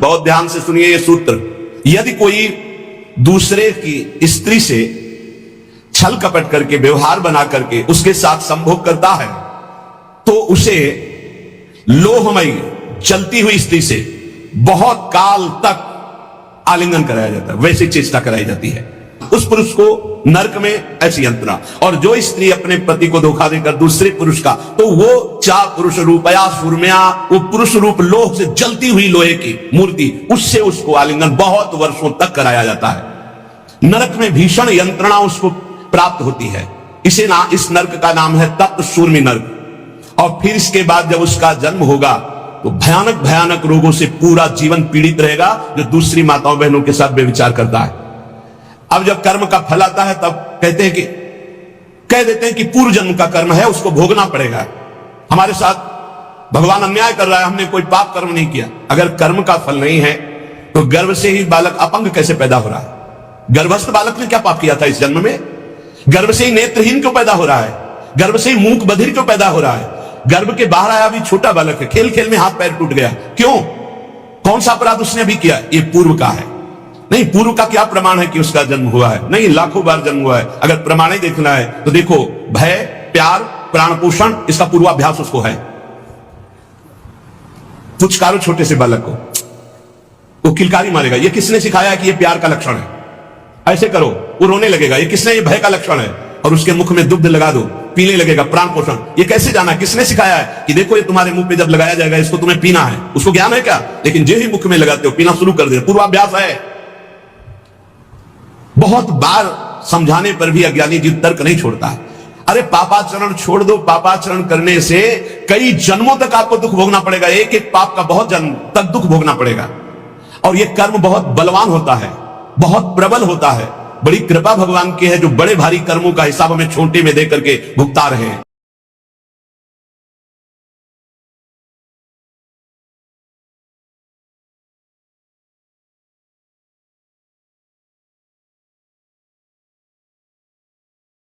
बहुत ध्यान से सुनिए ये सूत्र। यदि कोई दूसरे की स्त्री से छल कपट करके, व्यवहार बना करके उसके साथ संभोग करता है, तो उसे लोहमयी चलती हुई स्त्री से बहुत काल तक आलिंगन कराया जाता है, वैसी चेष्टा कराई जाती है। उस पुरुष को नरक में ऐसी यंत्रणा। और जो स्त्री अपने पति को धोखा देकर दूसरे पुरुष का, तो वो चार पुरुष रूपया सुरम्या, वो पुरुष रूप लोह से जलती हुई लोहे की मूर्ति, उससे उसको आलिंगन बहुत वर्षों तक कराया जाता है। नरक में भीषण यंत्रणा उसको प्राप्त होती है। इस नरक का नाम है तप्त शूर्मी नरक। और फिर इसके बाद जब उसका जन्म होगा तो भयानक भयानक रोगों से पूरा जीवन पीड़ित रहेगा, जो दूसरी माताओं बहनों के साथ व्यभिचार करता है। अब जब कर्म का फल आता है तब कह देते हैं कि पूर्व जन्म का कर्म है, उसको भोगना पड़ेगा। हमारे साथ भगवान अन्याय कर रहा है, हमने कोई पाप कर्म नहीं किया। अगर कर्म का फल नहीं है तो गर्भ से ही बालक अपंग कैसे पैदा हो रहा है? गर्भस्थ बालक ने क्या पाप किया था इस जन्म में? गर्भ से ही नेत्रहीन क्यों पैदा हो रहा है? गर्भ से ही मूक बधिर क्यों पैदा हो रहा है? गर्भ के बाहर आया भी छोटा बालक है, खेल खेल में हाथ पैर टूट गया, क्यों? कौन सा अपराध उसने भी किया? ये पूर्व का है। नहीं, पूर्व का क्या प्रमाण है कि उसका जन्म हुआ है? नहीं, लाखों बार जन्म हुआ है। अगर प्रमाण ही देखना है तो देखो, भय, प्यार, प्राण पोषण, इसका पूर्वाभ्यास उसको है। पुचकारो छोटे से बालक को, वो किलकारी मारेगा। ये किसने सिखाया कि ये प्यार का लक्षण है? ऐसे करो, वो रोने लगेगा। ये किसने? ये भय का लक्षण है। और उसके मुख में दुग्ध लगा दो, पीने लगेगा, प्राण पोषण। ये कैसे जाना? किसने सिखाया है कि देखो ये तुम्हारे मुंह पे जब लगाया जाएगा इसको तुम्हें पीना है? उसको ज्ञान है क्या? लेकिन जो ही मुख में लगाते हो पीना शुरू कर दे, पूर्वाभ्यास है। बहुत बार समझाने पर भी अज्ञानी जीव तर्क नहीं छोड़ता है। अरे पापाचरण छोड़ दो, पापाचरण करने से कई जन्मों तक आपको दुख भोगना पड़ेगा। एक एक पाप का बहुत जन्म तक दुख भोगना पड़ेगा। और यह कर्म बहुत बलवान होता है, बहुत प्रबल होता है। बड़ी कृपा भगवान की है जो बड़े भारी कर्मों का हिसाब हमें छोटे में दे करके भुगता रहे हैं।